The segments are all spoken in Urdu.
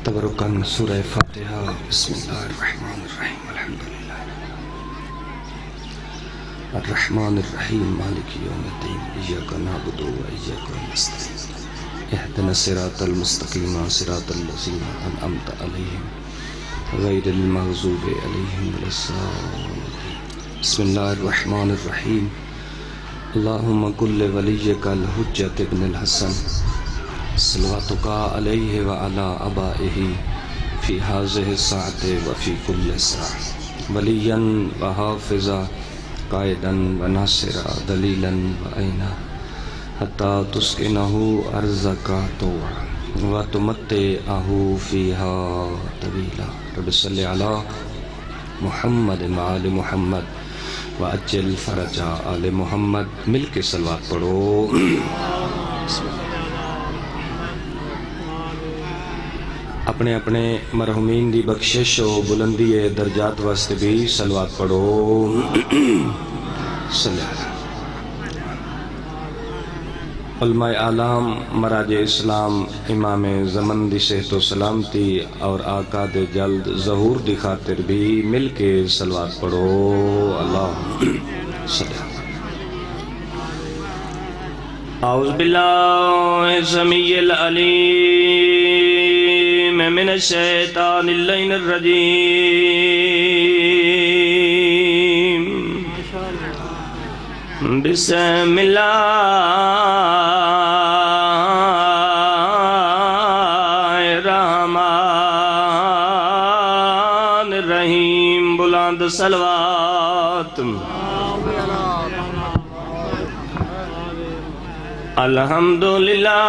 تبرکاً سورہ فاتحہ۔ بسم اللہ الرحمن الرحیم الحمدللہ الرحمن الرحیم مالک یوم الدین ایاک نعبد و ایاک نستعین اہدنا الصراط المستقیم صراط الذین انعمت علیہم غیر المغضوب علیہم ولا الضالین۔ بسم اللہ الرحمن الرحیم اللہم کل ولیک الحجۃ ابن الحسن صلواتک علیہ وعلی آبائہ فی ہذہ الساعۃ وفی کل ساعۃ ولیاً وحافظا قائداً وناصرا دلیلاً وعینا حتی تسکنہ ارضک طوعا وتمتعہ فیہا طویلا۔ رب صلی علی محمد وآل محمد وعجل فرج آل محمد۔ مل کے صلوات پڑھو۔ اپنے اپنے مرحومین دی بخشش و بلندی درجات واسطے بھی صلوات پڑھو۔ صلی اللہ۔ علماء اعلام، مراج اسلام، امام زمن دی صحت و سلامتی اور آقا دے جلد ظہور دی خاطر بھی مل کے صلوات پڑھو۔ اللہ صلی اللہ۔ اعوذ باللہ السمیع العلیم من الشیطان اللعین الرجیم۔ بسم اللہ الرحمن الرحیم۔ بلند صلوات۔ الحمدللہ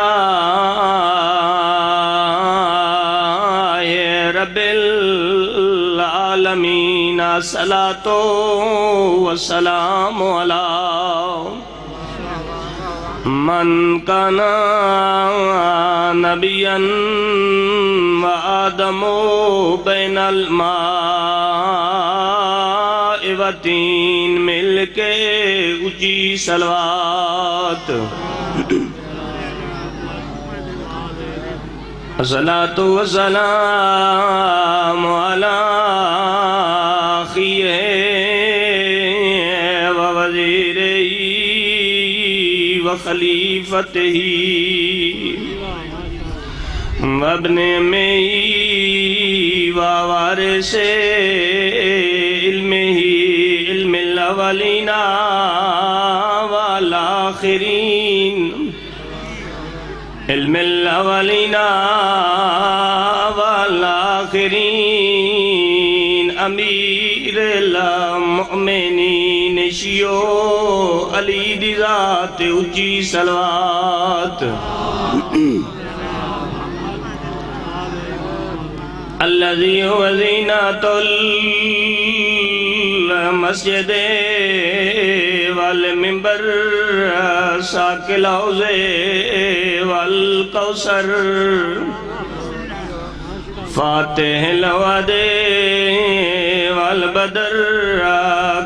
رب العالمین، الصلاۃ والسلام علی من کان نبیا وآدم بین الماء والطین۔ مل کے اونچی صلوات۔ الصلاۃ والسلام علی اخیہ ووزیرہ وخلیفتہ وابن امیہ ووارث علمہ، علم الاولین والآخرین، علم الاولین والآخرین، امیر المؤمنین شیعہ علی دی ذات اونچی صلوات۔ الذی هو زینۃ المسجد والمنبر ساقی الحوض والکوثر، فاتح الوعد والبدر،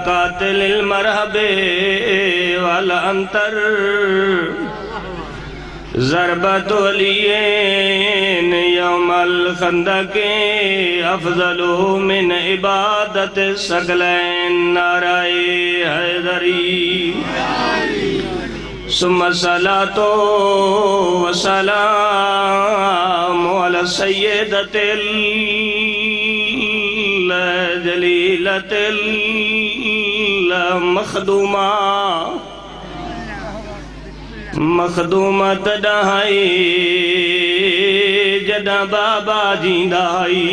قاتل المرحب والعنتر، ضربۃ علیین یوم الخندق، افضل من عبادت الثقلین، نعرہ حیدری۔ ثم الصلاۃ والسلام علی السیدۃ الجلیلۃ المخدومہ، مخدومت ڈہائی جدہ بابا جیندائی۔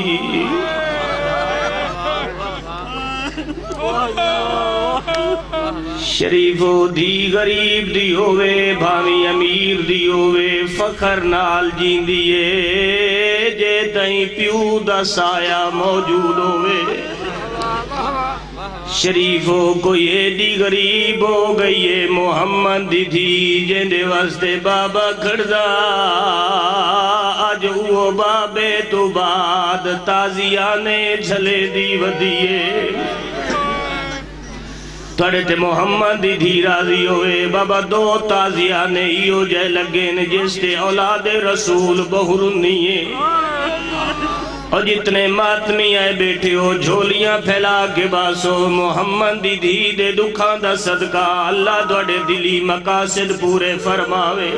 شریف دی غریب دی ہوئے، بھاوی امیر دی ہوئے، فخر نال جیندیے جے تائیں پیو دا سایہ موجود ہوئے۔ شریف ہو کوئی ایڈی غریب ہو گئی ہے محمد دی تھی جیندے واسطے بابا کھڑدا، آج وہ بابے تو بعد تازیانے جھلے دی ودیے۔ تھوڑے تے محمد دی دھی راضی ہوئے بابا، دو تازیانے ہیو جے لگے نے جس تے اولاد رسول بہرنیے۔ اور جتنے ماتمی آئے بیٹھے ہو جھولیاں پھیلا کے باسو محمد دی دھی دے دکھاں دا صدقہ اللہ دوڑے دلی مقاصد پورے فرماوے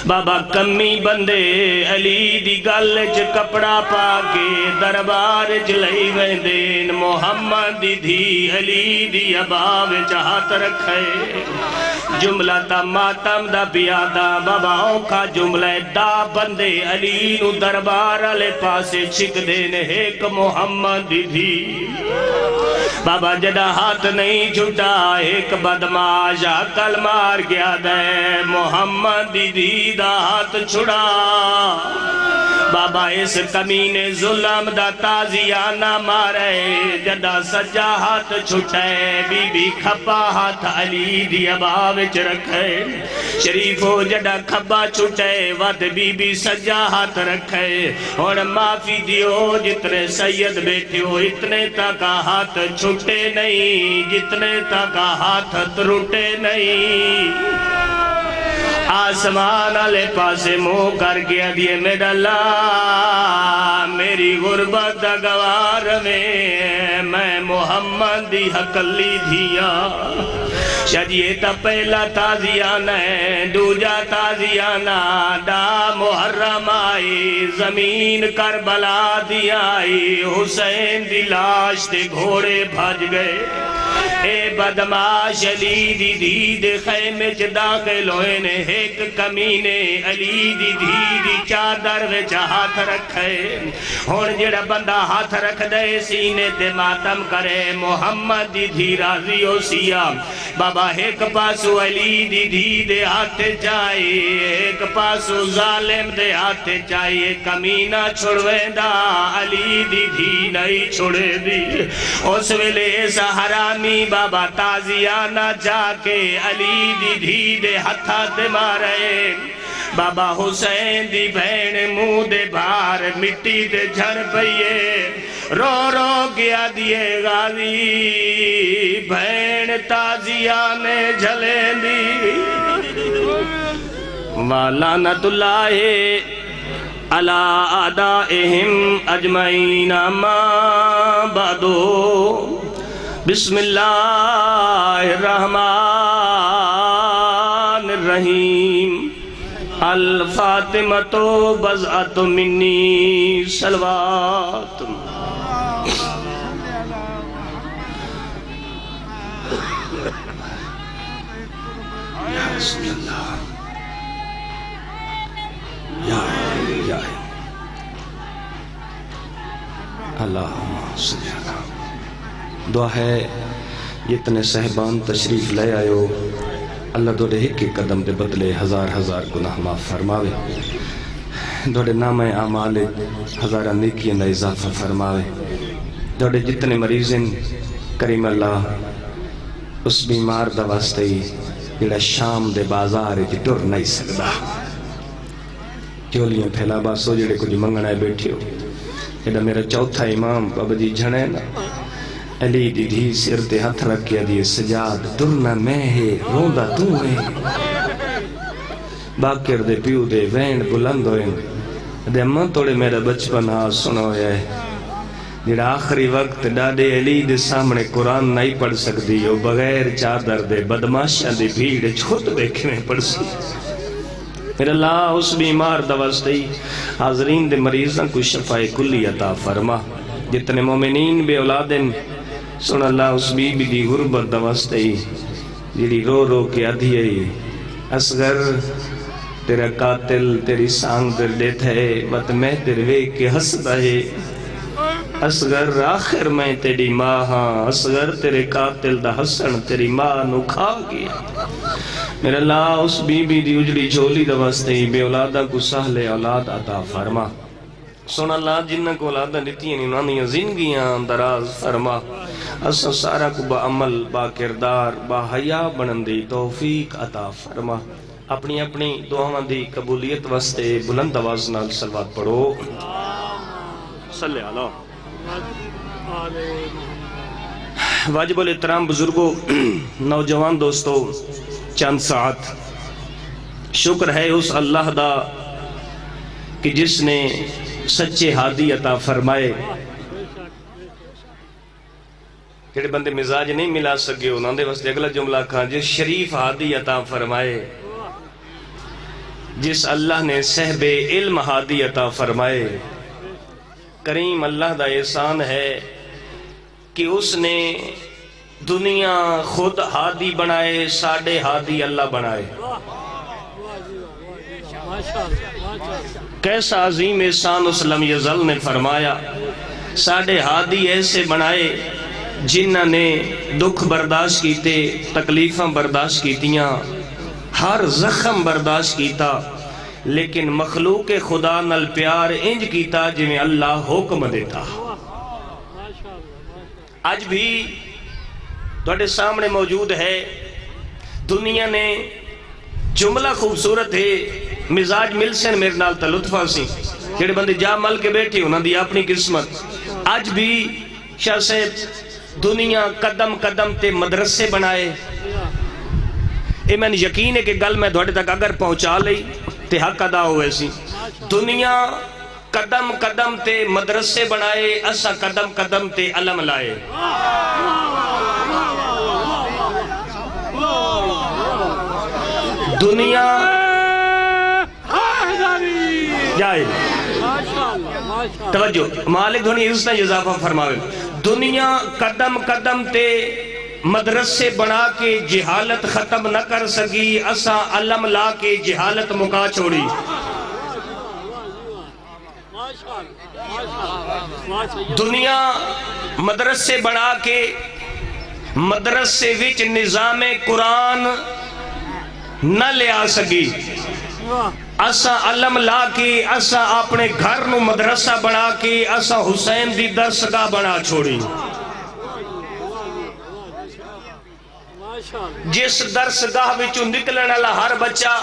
بابا کمی بندے علی دی گل چ کپڑا پا کے دربار چ لئی ویندین محمد دی دھی علی دی ابا وچ ہاتھ رکھے جملہ تا ماتم دا پیادا بابا اوکھا جملہ دا بندے علی نو دربار والے پاسے چھک دینے ایک محمد دی دھی بابا جدا ہاتھ نہیں چھٹا ایک بدماش عقل مار گیا دے محمد دی دھی دا ہاتھ چھڑا بابا اس کمینے ظلم دا تازیانہ مارے جدا سجا ہاتھ چھٹے بی بی کھپا ہاتھ علی دی ابا وچ رکھے شریفو جدا کھپا چھٹے ود بی بی سجا ہاتھ رکھے اور معافی دیو جتنے سید بیٹھے ہو اتنے تک ہاتھ چھٹے نہیں جتنے تک ہاتھ ترٹے نہیں آسمان والے پاسے منہ کر گیا دیے میرا اللہ میری غربت دا گوار میں محمد دی حقلی دھیا شجیے تا پہلا تازیانہ ہے دوجا تازیانہ دا محرم آئی زمین کربلا دی آئی حسین دی لاش دے گھوڑے بھج گئے اے بدماش علی دی دھی دے خیمے چ داخل ہوئے نے ایک کمینے علی دی دھی دی چادر وچ ہاتھ رکھے ہون جڑا بندہ ہاتھ رکھ دے سینے تے ماتم کرے محمد دی دھی راضی ہو سیا بابا ایک پاسو علی دی دھی دے ہاتھ چاہیے ایک پاسو ظالم دے ہاتھ چاہیے کمینہ چھڑوے دا علی دی دھی نہیں چھڑے دی اس ویلے ایسا حرامی بابا تازیانہ جا کے علی دی دھی دے ہتھا دے مارے بابا حسین دی بہن منہ دے بھار مٹی دے جھڑ پئیے رو رو گیا دیے غازی بہن تازیانے جھلے دی واللعنت اللہ علی اعدائہم اجمعین اما بعدو بسم اللہ الرحمن الرحیم الفاطمۃ بضعۃ منی صلوات یا رسول اللہ یا اللہم صلی اللہ دعا ہے جتنے صحبان تشریف لے آئے اللہ دوڑے ایک ایک قدم دے بدلے ہزار ہزار گناہ معاف فرماوے دوڑے نام اعمال ہزارہ نیکیاں دا اضافہ فرماوے دوڑے جتنے مریضیں کریم اللہ اس بیمار دا واسطے جڑا شام دے بازار جی ٹر نہیں سکدا چولیاں پھیلا باسو جڑے کچھ منگنا ہے بیٹھے ہو جڑا میرا چوتھا امام بابا جی جھنے نا علی دی دھی سر تے ہاتھ رکھیا دیے سجاد درنا میں ہے روندہ تو ہے باکر دے پیو دے وین بلند ہوئے دے اماں توڑے میرا بچپن آج سنو ہے جڑا آخری وقت ڈاڈے علی دے سامنے قرآن نہیں پڑھ سکتی ہو بغیر چادر دے بدماشاں دے بھیڑ چھوٹ دیکھے میں پڑھ سکتی میرا اللہ اس بیمار دوستی حاضرین دے مریضاں کو شفاء کلی عطا فرما جتنے مومنین بے اولادن سن اللہ اس بی بی دی غربت دوستی جیڑی رو رو کے ادھی اصغر تیرا قاتل تیری سانگ در دیتا ہے وقت میں تیرے وے کے حسد ہے اصغر آخر میں تیری ماں ہاں اصغر تیرے قاتل دا حسن تیری ماں نو کھا گیا میرا اللہ اس بی بی دی اجڑی جھولی دا واسطے بے اولادہ کو سہل اولاد عطا فرما سن اللہ جنہ کو اولادہ دیتی ہیں انہوں زندگیاں دراز فرما اسا سارا کو با عمل با کردار با حیا بنندی توفیق عطا فرما اپنی اپنی دعاواں دی قبولیت واسطے بلند آواز نال صلوات پڑھو صلی اللہ واجب الاحترام بزرگوں نوجوان دوستو چند ساعت شکر ہے اس اللہ دا کہ جس نے سچے ہادی عطا فرمائے. جڑے بندے مزاج نہیں ملا سکے انہوں نے واسطے اگلا جملہ کہا جس شریف ہادی عطا فرمائے. جس اللہ نے صحب علم ہادی عطا فرمائے. کریم اللہ دا احسان ہے کہ اس نے دنیا خود ہادی بنائے، ساڑھے ہادی اللہ بنائے. کیسا عظیم احسان اس لم یزل نے فرمایا. ساڑھے ہادی ایسے بنائے جنہ نے دکھ برداشت کیتے، تکلیفاں برداشت کیتیاں، ہر زخم برداشت کیتا، لیکن مخلوق خدا نال پیار انج کیتا جویں اللہ حکم دیتا. آج بھی تواڈے سامنے موجود ہے. دنیا نے جملہ خوبصورت ہے، مزاج مل سن میرے نال تے لطفاں سی. جڑے بندے جا مل کے بیٹھے انہاں دی اپنی قسمت. آج بھی شاہ صاحب دنیا قدم قدم تے مدرسے بنائے. اے میں یقین ہے کہ گل میں تواڈے تک اگر پہنچا لئی تے حق ادا ہوئے سی. دنیا قدم قدم تے مدرسے بنائے، اسا قدم قدم تے علم لائے. دنیا جائے توجہ مالک دھونی اس نے اضافہ فرماوے. دنیا قدم قدم تے مدرسے بنا کے جہالت ختم نہ کر سکی، اسا علم لا کے جہالت مکا چھوڑی. دنیا مدرسے بنا کے مدرسے وچ نظام قرآن نہ لے آ سکی، اسا علم لا کے اسا اپنے گھر نو مدرسہ بنا کے اسا حسین دی درسگاہ بنا چھوڑی. جس درسگاہ وچوں نکلن والا ہر بچہ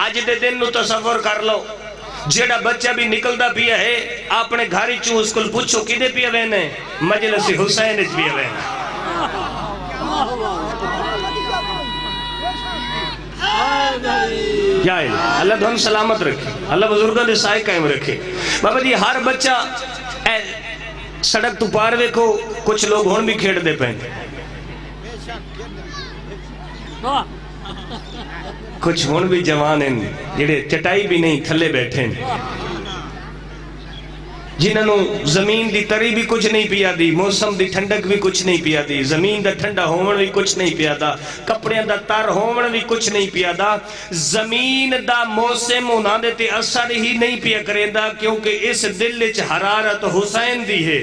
اج دے دن نو تصور کر لو، جیڑا بچہ بھی نکلدا پیا ہے اپنے گھر وچوں اس کول پوچھو کدے پیا وینے، مجلس حسین وچ پیا وینے. جائے اللہ دھن سلامت رکھے، اللہ بزرگوں دے سائے قائم رکھے. بابا جی ہر بچہ سڑک تو پار ویکھو کچھ لوگ ہون بھی کھیڑ دے پہن، کچھ ہون بھی جوان ہیں جڑے چٹائی بھی نہیں تھلے بیٹھے ہیں، جنہوں زمین دی تری بھی کچھ نہیں پیا دی، موسم دی ٹھنڈک بھی کچھ نہیں پیا دی، زمین دا ٹھنڈا ہومن بھی کچھ نہیں پیا دا، کپڑے دا تر ہومن بھی کچھ نہیں پیا دا. زمین دا موسم انہاں دے تے اثر ہی نہیں پیا کرے دا، کیونکہ اس دل وچ حرارت حسین دی ہے.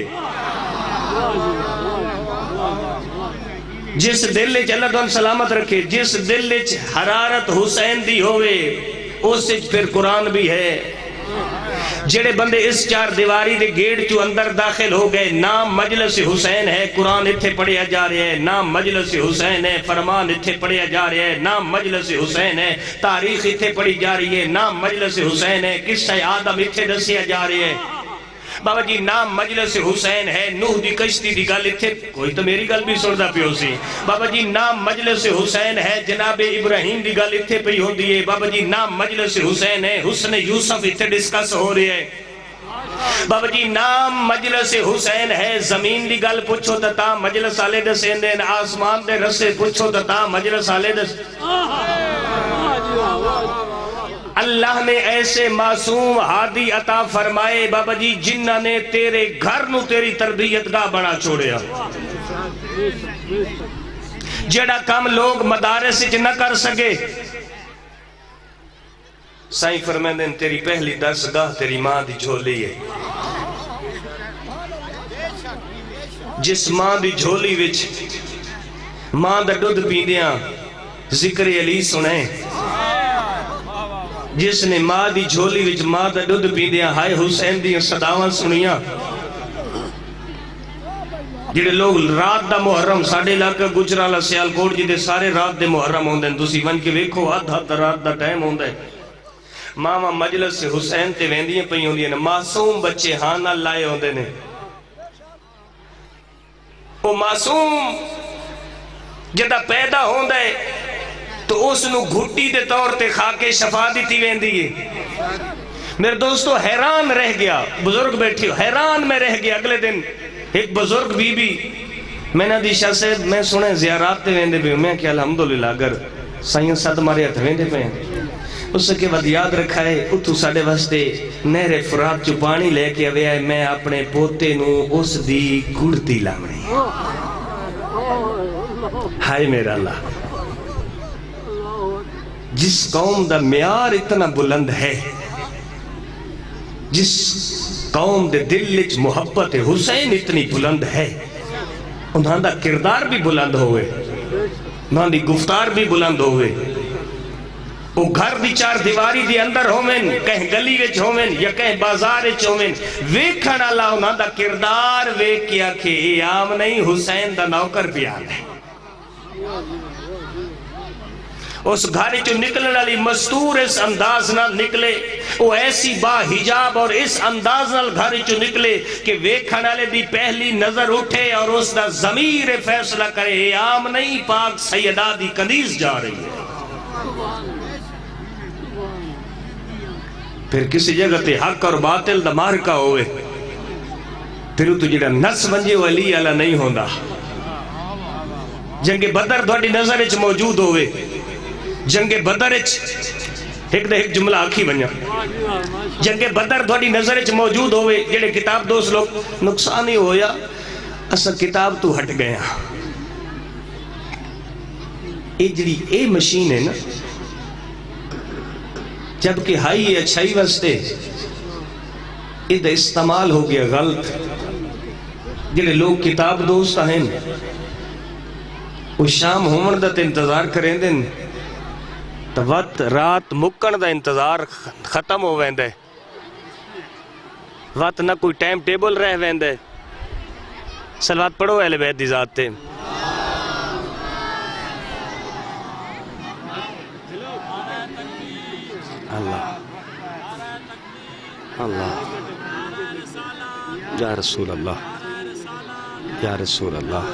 جس دل وچ اللہ تعالیٰ سلامت رکھے، جس دل وچ حرارت حسین دی ہوئے اس وچ پھر قرآن بھی ہے. جڑے بندے اس چار دیواری دے گیٹ چو اندر داخل ہو گئے، نام مجلس حسین ہے، قرآن اتھے پڑھیا جا رہے ہیں، نام مجلس حسین ہے، فرمان اتھے پڑھیا جا رہے ہیں، نام مجلس حسین ہے، تاریخ اتھے پڑھی جا رہی ہے، نام مجلس حسین ہے، قصہ آدم اتھے دسیا جا رہے ہیں. بابا جی نام مجلس حسین ہے، نوح دی کشتی دی گل اتھے کوئی تو میری گل بھی سندا پیو سی. بابا جی نام مجلس حسین ہے، جناب ابراہیم دی گل اتھے پئی ہوندی ہے. بابا جی نام مجلس حسین ہے، حسن یوسف اتھے ڈسکس ہو رہے ہے. بابا جی نام مجلس حسین ہے، زمین دی گل پوچھو تا مجلس آلے دسین دین، آسمان دے رسے پوچھو تا مجلس آلے دسین. اللہ نے ایسے معصوم ہادی عطا فرمائے بابا جی جنہ نے تیرے گھر نو تیری تربیت گاہ بنا چھوڑیا. جڑا کام لوگ مدارس وچ نہ کر سکے، سائیں فرمائیں دیں تیری پہلی درسگاہ تیری ماں دی جھولی ہے. جس ماں دی جھولی وچ ماں دا دودھ پیندیاں ذکر علی سنیں، جس نے ماں دی جھولی وچ ماں دا دودھ پیندیاں ہائے حسین دی صداواں سنیاں. جڑے لوگ رات دا محرم ساڑھے علاقہ گجرالا سیالکوٹ جی دے سارے رات دے محرم ہوندے ہیں، تسی ون کے ویکھو آدھا رات دا ٹائم ہوندہ ہے. ماما مجلس حسین تے ویندیاں پئی ہوندیاں نے، معصوم بچے ہاں لائے ہوندے نے. وہ معصوم جدا پیدا ہوندہ ہے تو اس نو گھٹی دے طور تے خاکے شفا دیتی ویندی ہے. میرے دوستو حیران رہ گیا، بزرگ بیٹھی حیران میں رہ گیا. اگلے دن ایک بزرگ بی بی میں نے دی شاہ صاحب میں سنے زیارات تے ویندے پہ، میں کہ الحمدللہ اگر سائیں صد مارے ہتھ ویندے پہ اس کے بعد یاد رکھا ہے اتو ساڑے واسطے نہر فرات جو پانی لے کے آوے آئے، میں اپنے پوتے نو اس دی گڑتی لاؤنی. ہائے میرا اللہ، جس قوم دا معیار اتنا بلند ہے، جس قوم دے دل وچ محبت حسین اتنی بلند ہے، انہاں دا کردار بھی بلند ہوئے، انہاں دی گفتار بھی بلند ہوئے. وہ گھر دی چار دیواری دی اندر ہومن، کہیں گلی وچ ہومن یا کہیں بازار وچ ہومن، ویکھن اللہ انہاں دا کردار ویکھ کے آکھے اے عام نہیں، حسین دا نوکر پیار ہے. اس گھر چو نکلنے والی مستور اس انداز نہ نکلے، وہ ایسی با حجاب اور اس انداز نہ گھر چو نکلے کہ ویکھن والے دی پہلی نظر اٹھے اور اس دا ضمیر فیصلہ کرے اے عام نہیں، پاک سیدہ دی کنیز جا رہی ہے. پھر کسی جگہ تے حق اور باطل دا مارکا ہوئے، پھر تو جڑا نس ونجے وہ علی علیہ نہیں ہوندا. جنگ بدر تھوڑی نظر وچ موجود ہوئے، جنگ بدر ایک جملہ آکھی بنیا، جنگ بدر تھوڑی نظر وچ موجود ہوئے، جڑے کتاب دوست لوگ نقصان ہی ہویا اسا کتاب تو ہٹ گیا. اے جڑی اے مشین ہے نا، جبکہ ہائی اچھائی واسطے ادھا استعمال ہو گیا غلط. جڑے لوگ کتاب دوست ہیں وہ شام ہومن دا تے انتظار کریں دن تو وقت رات مکن دا انتظار ختم ہو ویندے، وقت نہ کوئی ٹائم ٹیبل رہ ویندے. صلوات پڑھو اہل بیت دی ذات تے. اللہ اللہ یا رسول اللہ یا رسول اللہ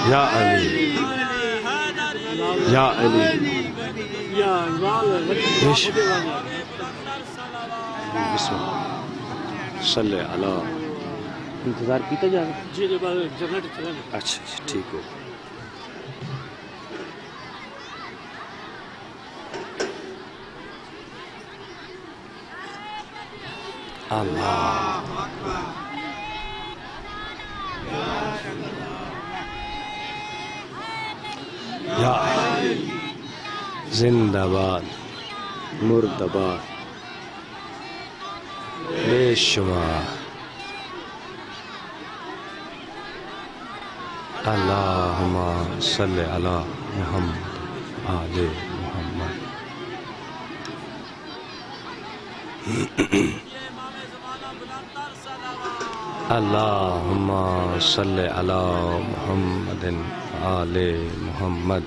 یا علی یا علی بسم اللہ صلی اللہ. انتظار کیتا جا رہا؟ جی جنریٹ چلانا. اچھا ٹھیک ہو. اللہ یا زندہ باد مرد باد بے شمار. اللہم صلی علی محمد آل محمد. اللہم صلی علی محمد آل محمد.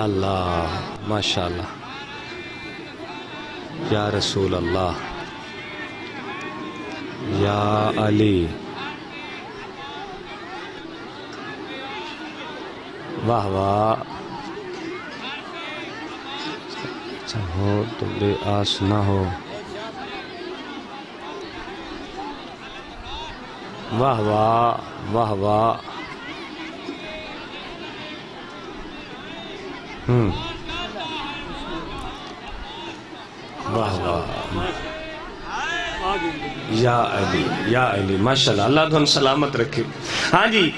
اللہ ماشاءاللہ یا رسول اللہ یا علی. واہ واہ. ہو تو بے آس نہ ہو. واہ واہ واہ واہ. واہ واہ یا علی یا علی. ماشاءاللہ اللہ تو سلامت رکھے. ہاں جی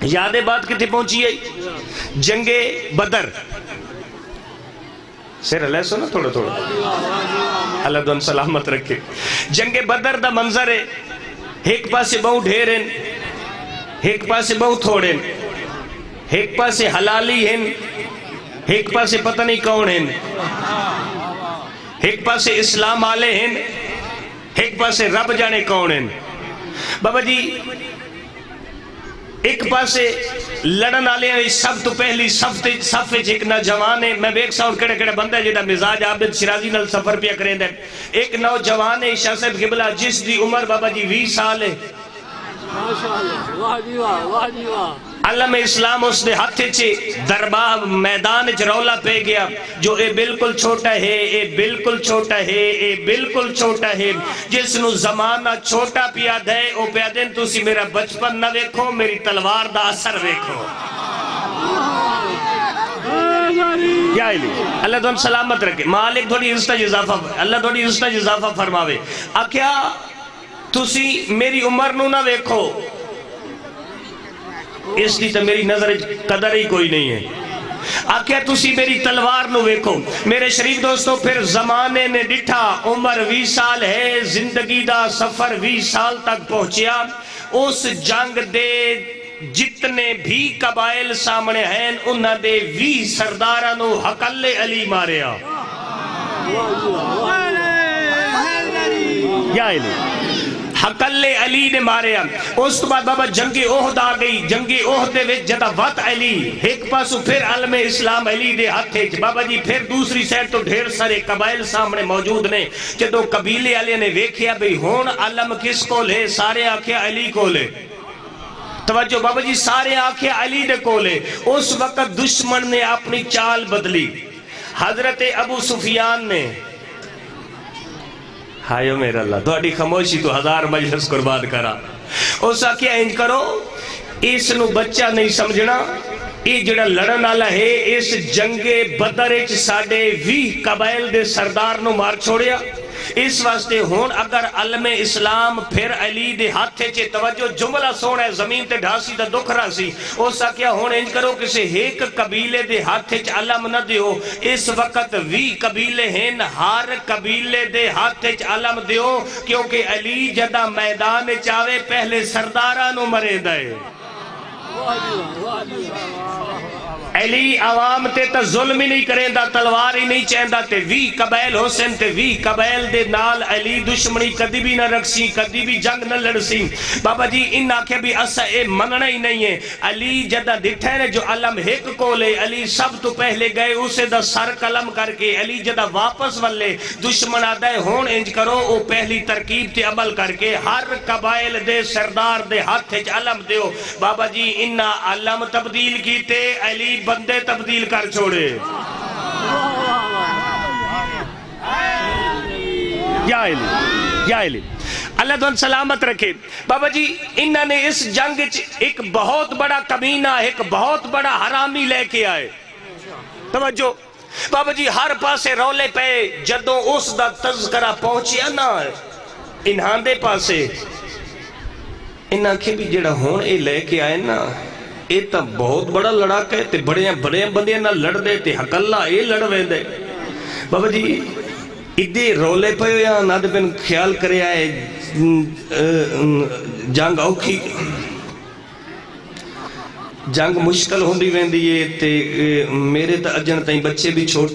یادیں بات کتنے پہنچی ہے؟ جنگ بدر سیر علیہ سو نا تھوڑا تھوڑا اللہ تو سلامت رکھے. جنگ بدر دا منظر ہے، ایک پاسے بہو ڈھیر ہیں، ایک پاسے بہو تھوڑے ہیں، ایک پاسے حلالی ہیں، ایک پاسے پتہ نہیں کون ہیں، ایک پاسے اسلام آلے ہیں، ایک پاسے رب جانے کون ہیں. بابا جی ایک پاسے لڑن آلے ہیں، سب تو پہلی صف ایک نوجوان ہے. میں بیک ساؤنڈ کڑے کڑے بندہ جیدہ مزاج عابد شرازی نال سفر پیا کریں دیں. ایک نوجوان ہے شاہ صاحب قبلہ جس دی عمر بابا جی 20 سال ہے. ماشاءاللہ واہ جی واہ واہ جی واہ. علم اسلام اس دے ہاتھ چے دربار میدان چ رولا پہ گیا جو اے بالکل چھوٹا ہے، اے بالکل چھوٹا ہے، اے بالکل چھوٹا ہے، جس نو زمانہ چھوٹا پیا دے او پیا دین تسی میرا بچپن نہ ویکھو، میری تلوار دا اثر ویکھو۔ یا علی اللہ تم سلامت رکھے، مالک تھوڑی عزت اضافہ، اللہ تھوڑی عزت اضافہ فرماوے۔ آکھیا تسی میری عمر نو نہ ویکھو، اس کی تو میری نظر قدر ہی کوئی نہیں ہے۔ آکھیا تسی میری تلوار نو ویکھو۔ میرے شریف دوستو پھر زمانے نے ڈٹھا، عمر 20 سال ہے، زندگی دا سفر 20 سال تک پہنچیا۔ اس جنگ دے جتنے بھی قبائل سامنے ہیں انہاں دے 20 سرداراں نو حقل علی ماریا۔ یا علی حقل علی نے ماریا۔ اس تو بعد بابا جنگ احد آ گئی، جنگ احد دے وچ جدا وط علی ایک پاسو پھر علم اسلام علی دے ہاتھے بابا جی، پھر دوسری سائڈ تو ڈھیر سارے قبائل سامنے موجود نے۔ جدو قبیلے والے نے ویکھیا بھئی ہون علم کس کول ہے، سارے آکھیا علی کول ہے۔ توجہ بابا جی، سارے آکھیا علی دے کول ہے۔ اس وقت دشمن نے اپنی چال بدلی۔ حضرت ابو سفیان نے، ہائیو میرا اللہ تھوڑی خاموشی تو 1000 مجلس قربان کرا، اس آکھیا انج کرو، اس نو بچہ نہیں سمجھنا، یہ جڑا لڑن والا ہے اس جنگ بدر وچ ساڈے 20 قبائل دے سردار نو مار چھوڑیا۔ اس واسطے ہون اگر علم اسلام پھر علی دے ہاتھے چے توجہ جملہ سونا ہے، زمین تے ڈھاسی دا دکھ راسی، اس آکھیا ہون انج کرو کسے ایک قبیلے دے ہاتھے چے علم نہ دیو۔ اس وقت 20 قبیلے ہیں، ہر قبیلے دے ہاتھے چے علم دیو، کیونکہ علی جدا میدان چاوے پہلے سرداراں نو مرے دائے۔ علی عوام تے تا ظلم ہی نہیں کریں دا، تلوار ہی نہیں چاہندہ تے 20 قبائل حسین تے 20 قبائل دے نال علی دشمنی کدی بھی نہ رکھسی، کدی بھی جنگ نہ لڑسی۔ بابا جی ان آکھے بھی اسا اے مننا ہی نہیں ہے۔ علی جدہ دٹھے نے جو علم ایک کولے، علی سب تو پہلے گئے اسے دا سر قلم کر کے، علی جدہ واپس والے دشمن آدھے ہون انج کرو، او پہلی ترکیب تے عمل کر کے ہر قبائل دے سردار دے ہاتھ چ علم دیو۔ بابا جی انہا علم تبدیل کیتے، علی بندے تبدیل کر چھوڑے۔ یا علی اللہ تو سلامت رکھے۔ بابا جی انہوں نے اس جنگ ایک بہت بڑا کمینہ، ایک بہت بڑا حرامی لے کے آئے۔ توجہ بابا جی، ہر پاسے رولے پہ جدوں اس دا تذکرہ پہنچیا نا انہاں دے پاسے، انہاں کے بھی جڑا ہون اے لے کے آئے نا، اے تا بہت بڑا لڑا کے تے بڑے بندے نہ لڑ دے تے حق اللہ اے لڑوے دے۔ بابا جی ادھے رولے پہ یا نہ دے پہن خیال کرے آئے جنگ اوکھی، جنگ مشکل ہوندی ویندی ہے تے میرے تا اجن تائیں بچے بھی چھوٹ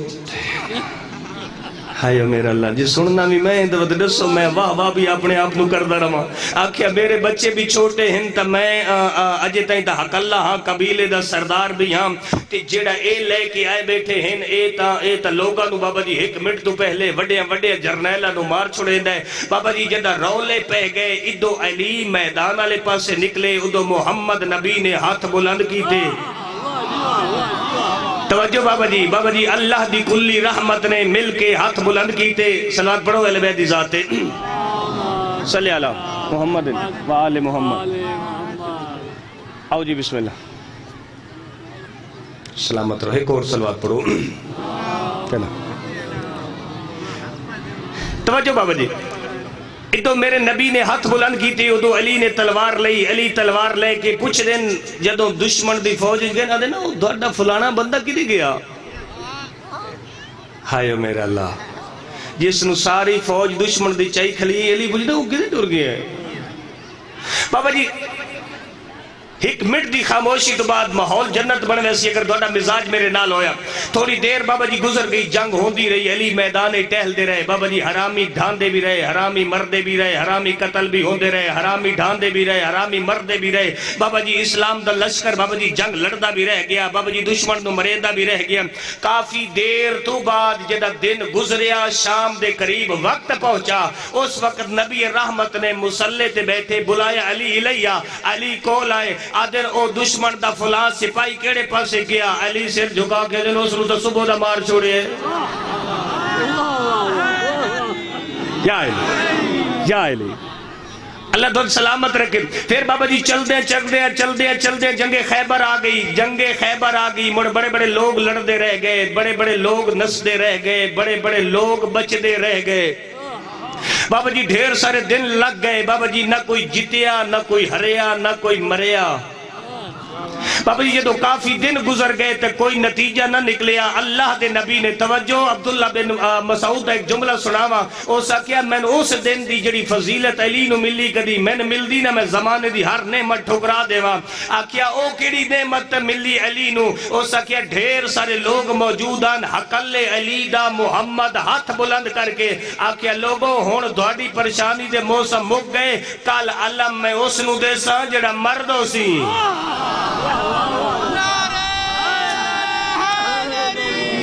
ہائیو میرا اللہ جی سننا بھی میں اندھوت ڈسو میں واہ بھی اپنے آپ نو کردہ رہا آکھیا میرے بچے بھی چھوٹے ہیں تا میں اجے تائیں تا حق اللہ ہاں قبیلے دا سردار بھی ہاں تے جیڑا اے لے کے آئے بیٹھے ہیں اے تا لوگاں نو بابا جی ایک منٹ تو پہلے وڈے جرنیلہ نو مار چھوڑے دے بابا جی جدہ رولے پہ گئے ادو علی میدان والے پاس سے نکلے ادو محمد نبی نے ہاتھ بلند کی تھے۔ توجہ بابا جی اللہ دی کلی رحمت نے مل کے ہاتھ بلند کیتے۔ صلوات پڑھو اہل بیت دی ذات صلی علی محمد و آل محمد۔ آؤ جی بسم اللہ سلامت رہو، ایک اور صلوات پڑھو۔ توجہ بابا جی ادو میرے نبی نے ہاتھ بلند کی تھی، ادو علی نے تلوار لئی، علی تلوار لے کے پوچھ دن جدو دشمن دی فوج گئے نا دینا دوڑا فلانا بندہ کدی گیا ہائیو میرا اللہ جس نو ساری فوج دشمن دی چاہی کھلی علی پوچھنا وہ کدی ٹر گیا ہے۔ بابا جی ایک منٹ دی خاموشی تو بعد ماحول جنت بن ویسی اگر دوڑا مزاج میرے نال ہویا تھوڑی دیر بابا جی گزر گئی، جنگ ہوندی رہی، علی میدانے ٹہل دے رہے، بابا جی حرامی ڈھاندے بھی رہے، حرامی مردے بھی رہے، حرامی قتل بھی ہوندے رہے، حرامی ڈھاندے بھی رہے، حرامی مردے بھی رہے، بابا جی اسلام دا لشکر بابا جی جنگ لڑدا بھی رہ گیا، بابا جی دشمن نو مریندہ بھی رہ گیا۔ کافی دیر تو بعد جدہ دن گزریا شام دے قریب وقت پہنچا، اس وقت نبی رحمت نے مسلح تے بیٹھے بلایا علی الیہ، علی کول آئے، آدھر او دشمن دا فلاں سپاہی کیڑے پاسے گیا، علی سر جھکا کے دن اس رو تو صبح دا مار چھوڑے. یا علی اللہ تو سلامت رکھے. پھر بابا جی چل دے جنگ خیبر آ گئی. مڑ بڑے بڑے لوگ لڑتے رہ گئے، بڑے بڑے لوگ نسدے رہ گئے، بڑے بڑے لوگ بچتے رہ گئے. بابا جی ڈھیر سارے دن لگ گئے. بابا جی نہ کوئی جتیا، نہ کوئی ہریا، نہ کوئی مریا. بابا جی یہ تو کافی دن گزر گئے تو کوئی نتیجہ نہ نکلیا. اللہ دے نبی نے توجہ عبداللہ بن مسعود ایک جملہ سناوا. او ساکیا میں نے اس دن دی جڑی فضیلت علی نو ملی کدی میں نے ملدی نہ، میں زمانے دی ہر نعمت ٹھکرا دیواں. آکیا او کیڑی نعمت ملی علی نو؟ او ساکیا ڈھیر سارے لوگ موجودان، حقل علی دا محمد ہاتھ بلند کر کے آکیا لوگوں ہون دھاڑی پریشانی دے موسم مک گئے، کل علم میں اس نو دے ساں جڑا مرد ہو سی.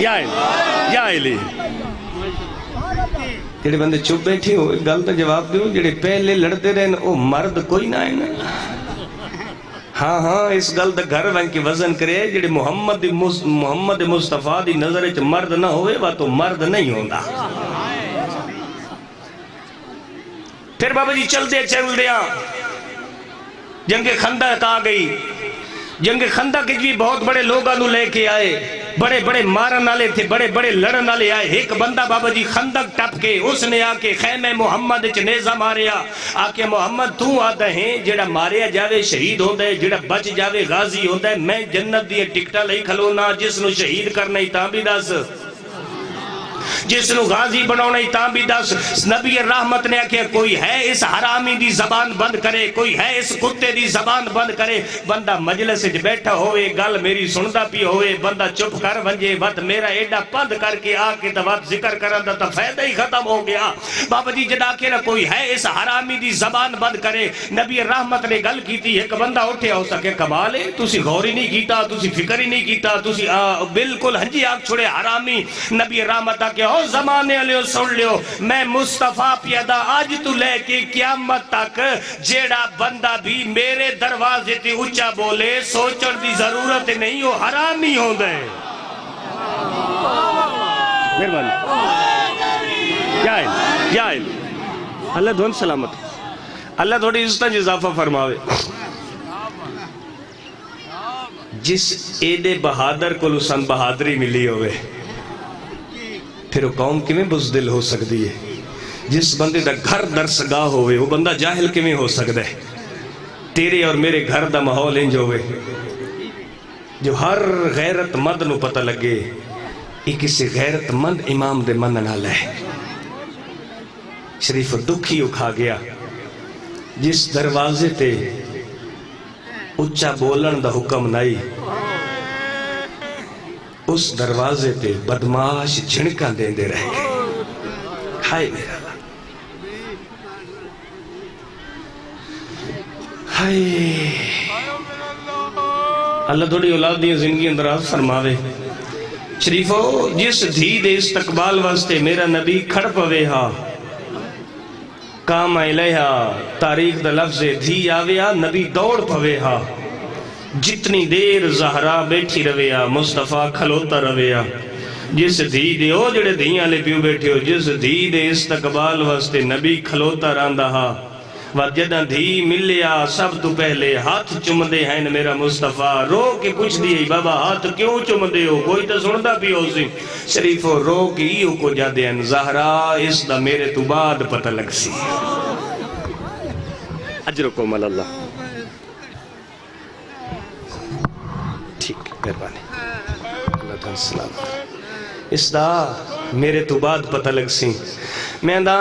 یا علی جڑے بندے چپ بیٹھے ہو گل تو جواب دیو، جڑے پہلے لڑتے رہن او مرد کوئی نہ ہے نا. ہاں اس گل دا گھر وہاں کی وزن کرے، جڑے محمد مصطفیٰ دی نظر اچھ مرد نہ ہوئے وہ تو مرد نہیں ہوندہ. پھر بابا جی چل دیا جنگ خندق آ گئی. جنگ خندق بھی بہت بڑے لوگاں نو لے کے آئے، بڑے بڑے مارن والے تھے، بڑے بڑے لڑن والے آئے. ایک بندہ بابا جی خندق ٹپ کے اس نے آ کے خیمہ محمد وچ نیزہ ماریا. آ کے محمد تو آدھا ہے جڑا ماریا جاوے شہید ہوندا ہے، جڑا بچ جاوے غازی ہوندا ہے. میں جنت دی ٹکٹاں لئی کھلونا، جس نو شہید کرنا ہی تاں بھی دس، جس نو غازی بناونا ہی تاں بھی دس. نبی رحمت نے کہا کوئی ہے اس حرامی دی زبان بند کرے، کوئی ہے اس کتے دی زبان بند کرے. بندہ مجلس وچ بیٹھا ہوئے، گل میری سندا پی ہوئے، بندہ چپ کر ونجے، وقت میرا ایڈا بند کر کے آ کے تو وقت ذکر کرن دا فائدہ ہی ختم ہو گیا. بابا جی جدا کہ کوئی ہے اس حرامی دی زبان بند کرے. نبی رحمت نے گل کیتی، ایک بندہ اٹھے ہو سکے کمال ہے، تسی غور ہی نہیں کیتا، تسی فکر ہی نہیں کیتا، تسی بالکل ہنجی آگ چھوڑے حرامی. نبی رحمت کہ او زمانے علیہ سن لیو، میں مصطفیٰ پیدا آج تو لے کے قیامت تک جیڑا بندہ بھی میرے دروازے تے اچھا بولے سوچن دی ضرورت نہیں ہو، حرامی ہوں دے. یا اللہ دھون سلامت، اللہ تھوڑی عزت اضافہ فرماوے. جس ایڈے بہادر کو لسان بہادری ملی ہوئے، پھر وہ قوم کیویں بزدل ہو سکتی ہے؟ جس بندے دا گھر درسگاہ ہوئے وہ بندہ جاہل کیویں ہو سکتا ہے؟ تیرے اور میرے گھر دا ماحول انج ہوئے جو ہر غیرت مند نو پتہ لگے یہ کسی غیرت مند امام دے من نال ہے. شریف دکھی اکھا گیا جس دروازے تے اچھا بولن دا حکم نہیں، اس دروازے تے بدماش جھنکاں دیں دے رہ گئے. ہائے میرا ہائے اللہ تھوڑی اولاد دی زندگی اندراز فرماوے. شریفو جس دھی دے استقبال واسطے میرا نبی کھڑ پوے ہا کام علیہا تاریخ دا لفظ دھی آویا نبی دوڑ پوے ہا. جتنی دیر زہرا بیٹھی رویا مصطفیٰ کھلوتا رویا. جس دھی دے او جڑے دھیاں لے پیو بیٹھے ہو، جس دھی دے استقبال واسطے نبی کھلوتا راندہ ہا. وجدہ دھی ملیا سب تو پہلے ہاتھ چمدے ہیں میرا مصطفیٰ. رو کے پوچھ دیئے بابا ہاتھ کیوں چمدے ہو؟ کوئی تو سندا بھی ہو سی. شریفو رو کے ایو کو جا دیں زہرا اس دا میرے تو بعد پتہ لگ سی. اجرکم اللہ. ٹھیک مہربانی اللہ تعالیٰ السلام. اس دا میرے تو بعد پتہ لگ سی. میں دا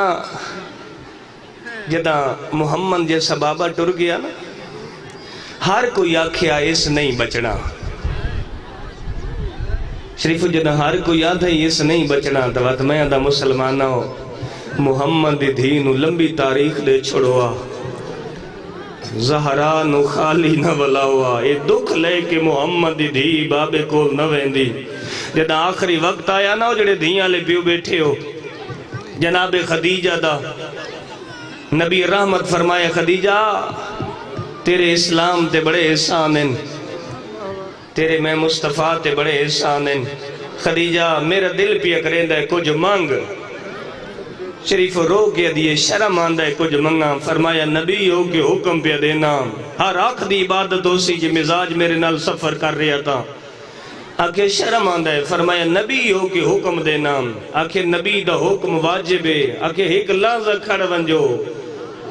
جدا محمد جیسا بابا ٹر گیا نا، ہر کوئی آکھیا اس نہیں بچنا. شریف جدا ہر کوئی آدھا اس نہیں بچنا تو وقت میں دا مسلمانہ ہو محمد دھینو لمبی تاریخ دے چھڑوا. زہرا نو خالی نہ بلاوا، اے دکھ لے کہ محمد دھی بابے کو نہ ویندی. جدا آخری وقت آیا نا جڑے دھیاں لے پیو بیٹھے ہو جناب خدیجہ دا، نبی رحمت فرمائے خدیجہ تیرے اسلام تے بڑے احسان ہیں، تیرے میں مصطفیٰ تے بڑے احسان ہیں۔ خدیجہ میرا دل پیا کریندا ہے کچھ مانگ، شریف رو کے دیے شرم آندہ ہے کچھ منگا، فرمایا نبی ہو کے حکم پہ دینا، ہر آنکھ دی عبادت ہو سی جی مزاج میرے نال سفر کر رہا تھا، آکھے شرم آندہ ہے، فرمایا نبی ہو کے حکم دینا، آکھے نبی دا حکم واجب ہے، آکھے ایک لحظہ کھڑ ونجو،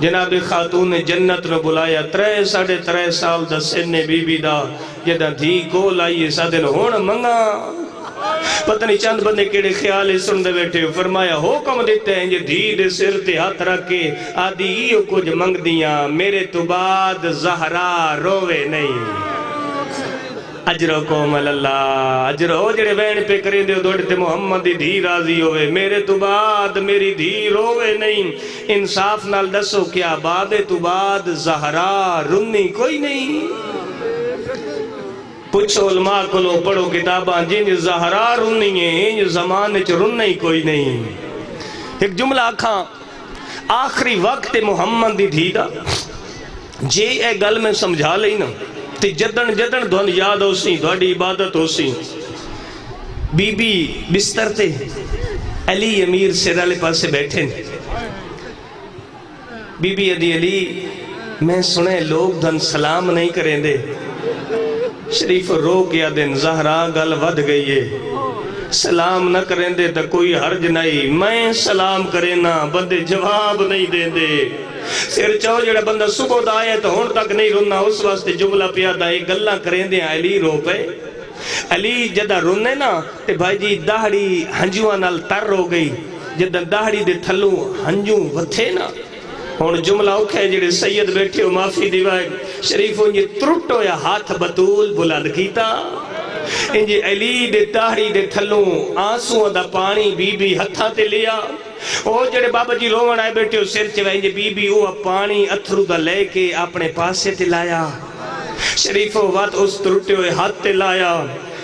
جناب خاتون جنت نے بلایا 3.5 سال دا سن بی بی دا جدہ دھی کو لائیے سادن ہون منگا، پتہ نہیں چند بندے کیڑے خیال سن دے بیٹھے، فرمایا حکم دیتے ہیں یہ دھی دے سر تے ہاتھ رکھ کے آدھی ایو کچھ منگ دیاں، میرے تو بعد زہرا روے نہیں۔ اجرکم اللہ، اجر ہو جڑے وین پہ کریں دے دوڑے تے محمد دی دھی راضی ہوئے، میرے تو بعد میری دھی روے نہیں۔ انصاف نال دسو کیا بابے تو بعد زہرا رنی کوئی نہیں؟ پوچھو علماء کو لو پڑھو کتاباں جن زہرا رنی ہیں یہ زمانے چ رنی کوئی نہیں۔ ایک جملہ آکھاں آخری وقت محمد دی دھی دا جے اے گل میں سمجھا لئی نا تے جدن جدن دھون یاد ہو سی دھوڑی عبادت ہو سی۔ بی بی بستر تے علی امیر سر والے پاسے بیٹھے، بی بی علی میں سنے لوگ دھن سلام نہیں کریں دے، شریف رو گیا دن زہرا گل ود گئی ہے، سلام نہ کریں دے تو کوئی حرج نہیں، میں سلام کریں نا بندے جواب نہیں دیں دے، سر چاہو جڑا بندہ صبح دا آئے تو ہون تک نہیں رونا، اس واسطے جملہ پیا دا ایک گلہ کریں دے علی رو پہ، علی جدہ رونے نا تے بھائی جی داڑھی ہنجوہ نال تر ہو گئی، جدہ داڑھی دے تھلوں ہنجوں وتھے نا، اور جملہ اوکھے جڑے سید بیٹھے ہو معافی دیوائے شریف انجھے ترٹو یا ہاتھ بطول بلند کیتا، انجھے علی دے داڑھی دے تھلوں آنسوں دا پانی بی بی ہتھاں تے لیا، او جڑے بابا جی روون آئے بیٹھے ہو سر چوائے انجھے بی بی او پانی اتھرو دا لے کے اپنے پاسے تے لایا، شریف وات اس ترٹے ہوئے ہاتھ تے لایا،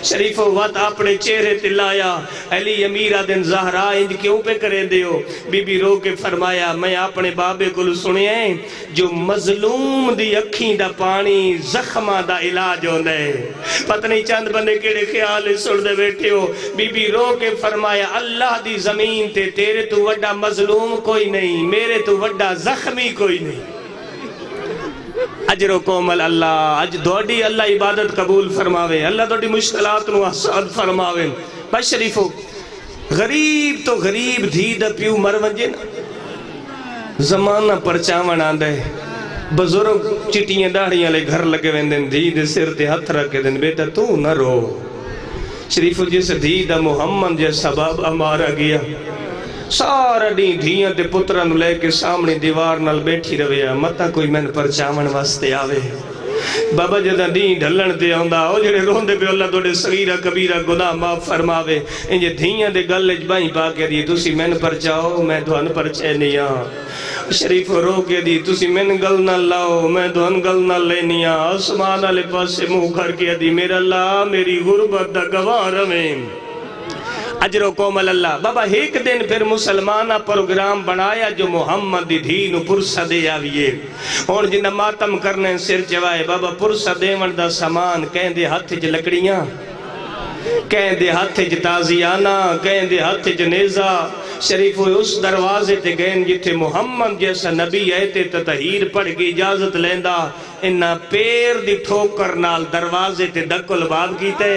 شریف وات اپنے چہرے تے لایا، علی امیرہ دن زہرا انج کیوں پہ کرے دے ہو؟ بی بی رو کے فرمایا میں اپنے بابے کو سنے ہیں جو مظلوم دی اکھیں دا پانی زخمہ دا علاج ہوندہ ہے، پتہ نہیں چند بندے کیڑے خیال سن دے بیٹھے ہو، بی بی رو کے فرمایا اللہ دی زمین تے تیرے تو وڈا مظلوم کوئی نہیں، میرے تو وڈا زخمی کوئی نہیں۔ اجرکم اللہ، اج دوڑی اللہ عبادت قبول فرماوے، اللہ دوڑی مشکلات نو آسان فرماوے۔ بس شریفو غریب تو غریب دھی دا پیو مر ونجے نا زمانہ پرچاون آندہ ہے، بزرگ چٹیاں داڑیاں لے گھر لگے ویندن دھی دے سر تے ہتھ رکھے دن بیٹا تو نہ رو، شریفو جیسے دھی دا محمد جیسا باب ہمارا گیا، سارا دین دھیاں دے پتران لے کے سامنے دیوار نال بیٹھی رویا، متا کوئی میں پرچاون واسطے آوے، بابا جدہ دین ڈھلن دے آندا او جڑے روندے پہ اللہ توڑے صغیرہ کبیرہ گناہ معاف فرماوے، انجھے دھیاں دے گلج بائیں پا کے دی تُسی میں پرچاؤ میں دھوان پرچے نیا، شریف رو کے دی تُسی میں گل نہ لاؤ میں دھوان گل نہ لینیا، آسمان آلے پاس سے منہ کر کے دی میرا اللہ میری غربت دا گواہ رویں۔ اجرکم اللہ، بابا ایک دن پھر مسلمانہ پروگرام بنایا جو محمد دی دھین پرسہ دے آویے، اور جنہ ماتم کرنے سر چوائے بابا پرسہ دیون دا سامان کہیں دے ہاتھ چ لکڑیاں، کہیں دے ہاتھ چ تازیانہ، کہیں دے ہاتھ چ نیزہ، شریف ہوئے اس دروازے تے گئن جتے محمد جیسا نبی آئے تطہیر پڑھ کے اجازت لیندہ، انہا پیر دی ٹھوکر نال دروازے تے دکل باب کیتے،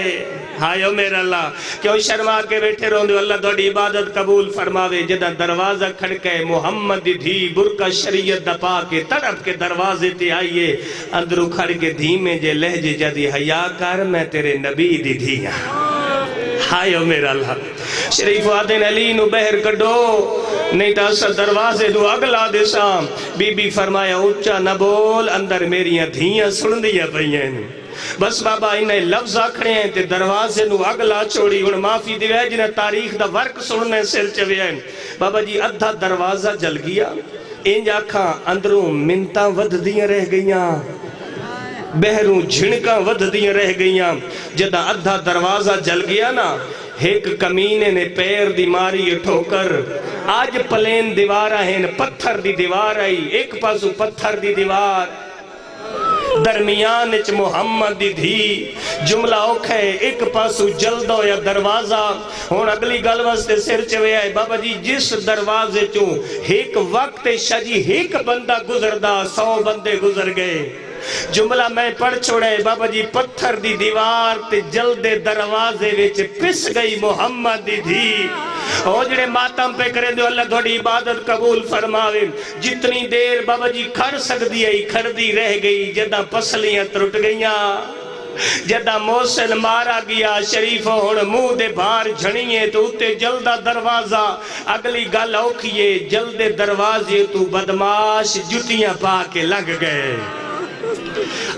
ہائیو میرا اللہ کیوں شرما کے بیٹھے روندے اللہ دوڑی عبادت قبول فرماوے، جدہ دروازہ کھڑکے محمد دی دھی برکہ شریعت دپا کے تڑپ کے دروازے تے آئیے، اندرو کھڑ کے دھیمے جے لہجے جدی حیا کر میں تیرے نبی دی دھیا، ہائیو میرا اللہ شریف آدھن علی نو بہر کڈو نہیں تا اسا دروازے دو اگلا دے سام، بی بی فرمایا اونچا نہ بول اندر میریاں دھیاں سن دیا پئیں، بس بابا انہیں لفظ آکھڑے ہیں تے دروازے نو اگلا چھوڑی ان معافی دیوے جنہیں تاریخ دا ورک سننے سل چوے ہیں، بابا جی ادھا دروازہ جل گیا، انج آکھاں اندروں منتاں ود دیاں رہ گئیاں، بہروں جھنکاں ود دیاں رہ گئیاں، جدہ ادھا دروازہ جل گیا نا ایک کمینے نے پیر دی ماری ٹھوکر، آج پلین دیوار ہیں پتھر دی دیوار آئی، ایک پاسو پتھر دی دیوار، درمیان چ محمد دی دھی جملہ اوکھا ہے ایک پاسو جلدو یا دروازہ ہون اگلی گل واسطے سر چوے آئے بابا جی جس دروازے چوں ایک وقت شجی ایک بندہ گزردہ 100 بندے گزر گئے جملہ میں پڑھ چھوڑے بابا جی پتھر دی دیوار تے جلدے دروازے وچ پس گئی محمد دی دھی او جڑے ماتم پہ کرے دو اللہ تھوڑی عبادت قبول فرماوے جتنی دیر بابا جی کھڑ سکتی ہے کھڑ دی رہ گئی جدہ پسلیاں ترٹ گئیاں جدہ موسن مارا گیا شریف ہوڑ منہ دے بھار جھنیے تو اتے جلدہ دروازہ اگلی گل اوکھیے جلدے دروازے تو بدماش جتیاں پا کے لگ گئے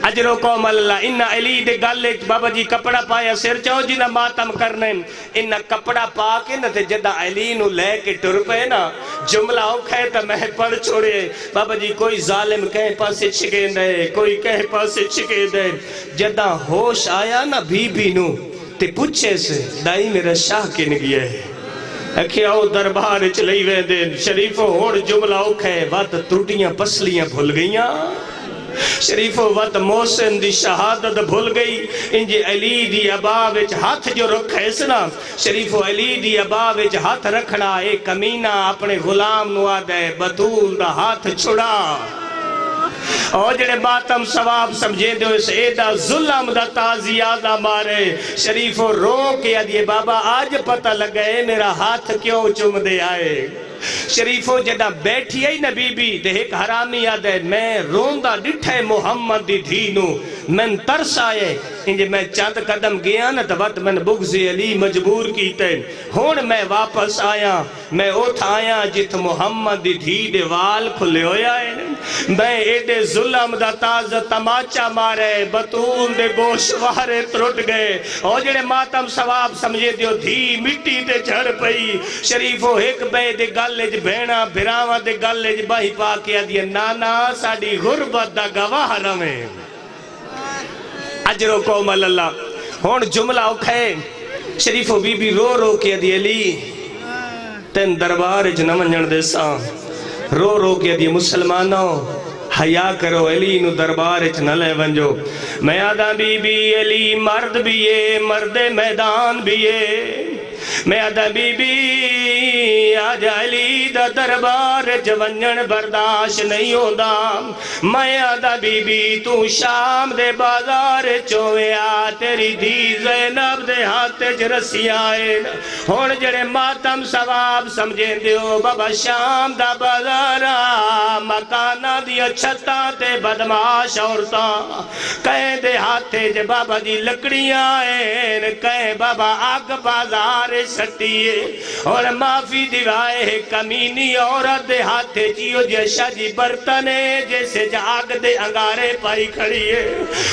اجر و قوم اللہ انہا علی دے گالے بابا جی کپڑا پایا سر چاہو جنہ ماتم کرنے انہا کپڑا پا کے نہ تے جدہ علی نو لے کے ٹر پے نا جملہ اوکھا ہے تا میں پڑھ چھوڑے بابا جی کوئی ظالم کہیں پاسے چھکے دے کوئی کہیں پاسے چھکے دے جدہ ہوش آیا نا بی نو تے پوچھے سے دائی میرا شاہ کن گیا ہے اکھے آؤ دربار چلئی وے دے شریف ہوڑ جملہ اوکھا ہے بات ترٹیاں پسلیاں بھول گئیاں شریف و وقت محسن دی شہادت بھول گئی انجی علی دی عباوچ ہاتھ جو رکھے سنا شریف و علی دی عباوچ ہاتھ رکھنا ایک کمینہ اپنے غلام نو آدھے بطول دا ہاتھ چھڑا اور جڑے ماتم ثواب سمجھے دے اس ایدہ ظلم دا تازیادہ مارے شریف و رو کے ادھے بابا آج پتہ لگئے میرا ہاتھ کیوں چم دے آئے شریفو جدہ بیٹھی آئی نبی بی دے ایک حرامی آدھے میں روندہ ڈٹھے محمد دی دھینو من ترس آئے انجھے میں چاند قدم گیا نا تبت من بغض علی مجبور کیتے ہون میں واپس آیا میں اوتھ آیا جت محمد دی دھی دے وال کھلے ہویا ہے میں ایڈے ظلم دا تاز تماچا مارے بطول دے گوشوارے ترٹ گئے اور جڑے ماتم ثواب سمجھے دیو دھی مٹی دے جھڑ پئی شریفو ایک بے دے گالج بھینا بھراوہ دے گالج باہی پاکیا دیا نانا ساڑی غربت دا گواہ رمیں اجر و قوم اللہ ہون جملہ اوکھے شریف و بی بی رو رو کے دی علی تین دربار جنہ منجن دے ساں رو کے دی مسلمانوں حیاء کرو علی نو دربار نہ لے ونجو میں آدھا بی بی علی مرد بھی ہے مرد میدان بھی ہے میں آدھا بی بی آج علی دا دربار جونجن برداشت نہیں ہوندہ میں آدھا بی بی تو شام دے بازار چویا تیری دھی زینب دے ہاتھ رسی آئے ہون جڑے ماتم ثواب سمجھیں دیو بابا شام دا بازارا مکانہ دیا چھتا تے بدماش عورتاں کہیں دے ہاتھے جے بابا جی لکڑیاں آئے کہیں بابا آگ بازار سٹیے اور معافی دیوائے کمینی عورت دے ہاتھے جیو جیشا جی برتنے جیسے جاگ دے انگارے پائی کھڑی ہے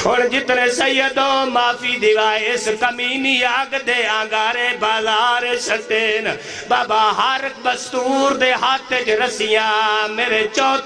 اور جتنے سیدوں معافی دیوائے اس کمینی آگ دے انگارے بازار سٹین بابا ہر بستور دے ہاتھے رسیاں میرے چوتھ